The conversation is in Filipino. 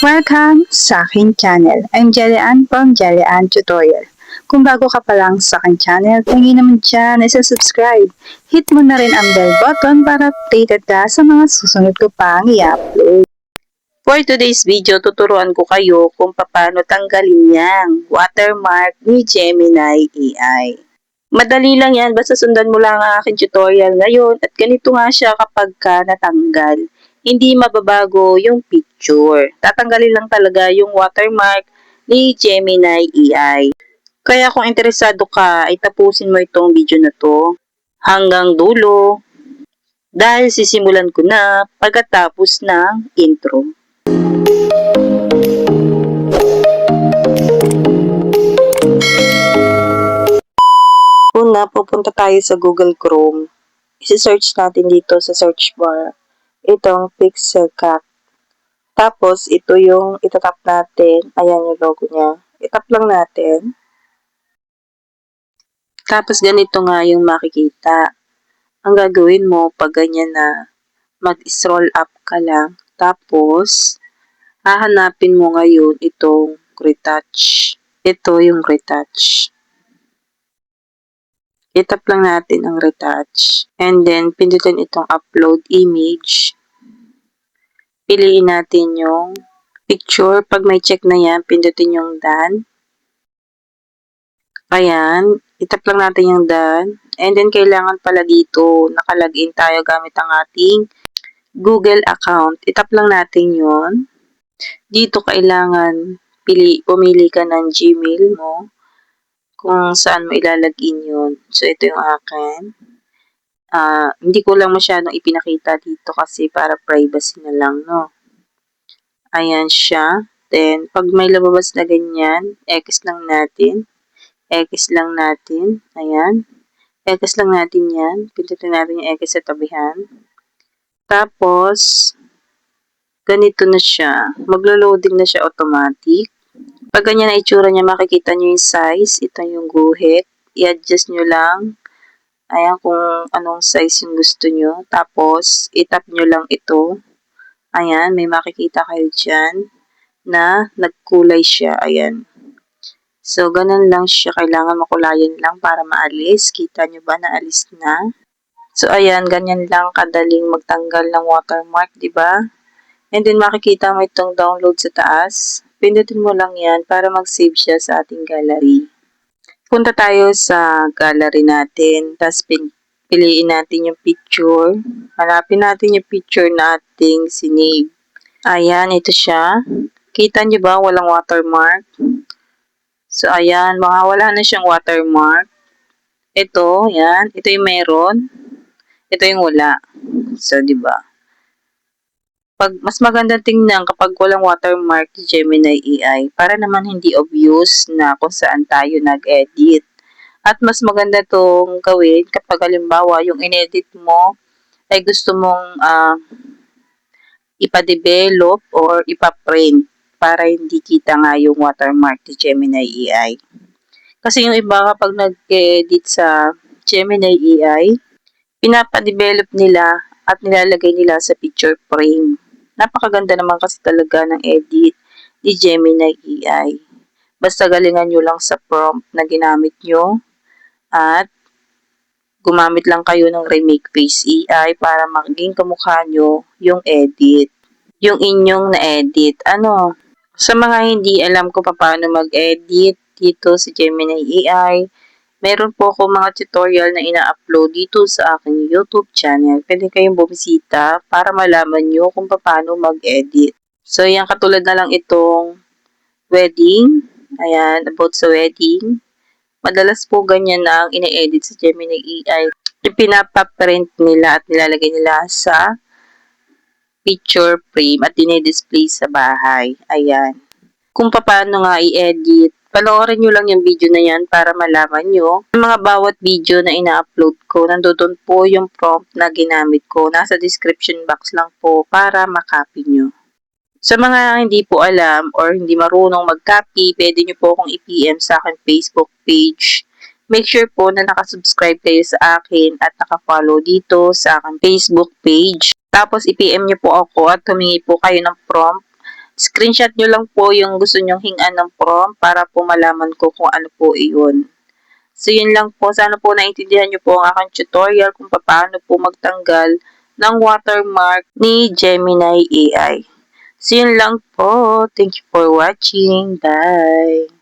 Welcome sa aking channel. I'm Jelly-Ann from Jelly-Ann Tutorial. Kung bago ka pa lang sa aking channel, tingin naman dyan na subscribe. Hit mo na rin ang bell button para updated ka sa mga susunod ko pang i-upload. For today's video, tuturuan ko kayo kung paano tanggalin yang watermark ni Gemini AI. Madali lang yan, basta sundan mo lang ang aking tutorial ngayon at ganito nga siya kapag ka natanggal. Hindi mababago yung picture. Tatanggalin lang talaga yung watermark ni Gemini AI. Kaya kung interesado ka, ay tapusin mo itong video na to hanggang dulo dahil sisimulan ko na pagkatapos ng intro. Una, pupunta tayo sa Google Chrome. I-search natin dito sa search bar itong Pixelcat. Tapos, ito yung itatap natin. Ayan yung logo niya. Itap lang natin. Tapos, ganito nga yung makikita. Ang gagawin mo, pag ganyan na, mag-scroll up ka lang. Tapos, hahanapin mo ngayon itong retouch. Ito yung retouch. Itap lang natin ang retouch. And then, pindutin itong upload image. Piliin natin yung picture. Pag may check na yan, pindutin yung done. Ayan. Itap lang natin yung done. And then, kailangan pala dito, nakalagin tayo gamit ang ating Google account. Itap lang natin yun. Dito, kailangan pumili ka ng Gmail mo kung saan mo ilalagin yun. So, ito yung akin. Hindi ko lang masyadong ipinakita dito kasi para privacy na lang, no? Ayan siya. Then, pag may lumabas na ganyan, X lang natin. X lang natin. Ayan. X lang natin yan. Pindutin natin yung X sa tabihan. Tapos, ganito na siya. Maglo-loading na siya automatic. Pag ganyan na itsura niya, makikita nyo yung size. Ito yung guhit. I-adjust nyo lang. Ayan kung anong size yung gusto nyo. Tapos, itap nyo lang ito. Ayan, may makikita kayo dyan na nagkulay siya. Ayan. So, ganun lang siya. Kailangan makulayan lang para maalis. Kita nyo ba na alis na? So, ayan, ganyan lang kadaling magtanggal ng watermark, di ba? And then, makikita mo itong download sa taas. Pindutin mo lang yan para mag-save siya sa ating gallery. Punta tayo sa gallery natin. Tapos, piliin natin yung picture. Hanapin natin yung picture na ating sinave. Ayan, ito siya. Kita nyo ba? Walang watermark. So, ayan. Wala na siyang watermark. Ito, yan. Ito yung meron. Ito yung wala. So, di ba? Mas maganda tingnan kapag walang watermark ni Gemini AI para naman hindi obvious na kung saan tayo nag-edit. At mas maganda itong gawin kapag halimbawa yung inedit mo ay gusto mong ipa-develop or ipa-print para hindi kita nga yung watermark ni Gemini AI. Kasi yung iba kapag nag-edit sa Gemini AI, pinapa-develop nila at nilalagay nila sa picture frame. Napakaganda naman kasi talaga ng edit ni Gemini AI. Basta galingan nyo lang sa prompt na ginamit nyo at gumamit lang kayo ng Remake Face AI para maging kamukha nyo yung edit. Yung inyong na-edit. Sa mga hindi alam ko paano mag-edit dito sa Gemini AI, meron po ako mga tutorial na ina-upload dito sa aking YouTube channel. Pwede kayong bumisita para malaman nyo kung paano mag-edit. So, yan katulad na lang itong wedding. Ayan, about sa wedding. Madalas po ganyan na ang ina-edit sa Gemini AI. Ipinapaprint nila at nilalagay nila sa picture frame at dinidisplay sa bahay. Ayan. Kung paano nga i-edit, panoorin nyo lang yung video na yan para malaman nyo. Yung mga bawat video na ina-upload ko, nandoon po yung prompt na ginamit ko. Nasa description box lang po para makopy nyo. Sa mga hindi po alam or hindi marunong mag-copy, pwede nyo po akong i-PM sa akin Facebook page. Make sure po na nakasubscribe kayo sa akin at nakafollow dito sa aking Facebook page. Tapos i-PM nyo po ako at humingi po kayo ng prompt Screenshot nyo lang po yung gusto nyong hingan ng prompt para po malaman ko kung ano po iyon. So, yun lang po. Sana po naintindihan nyo po ang aking tutorial kung paano po magtanggal ng watermark ni Gemini AI. So, yun lang po. Thank you for watching. Bye!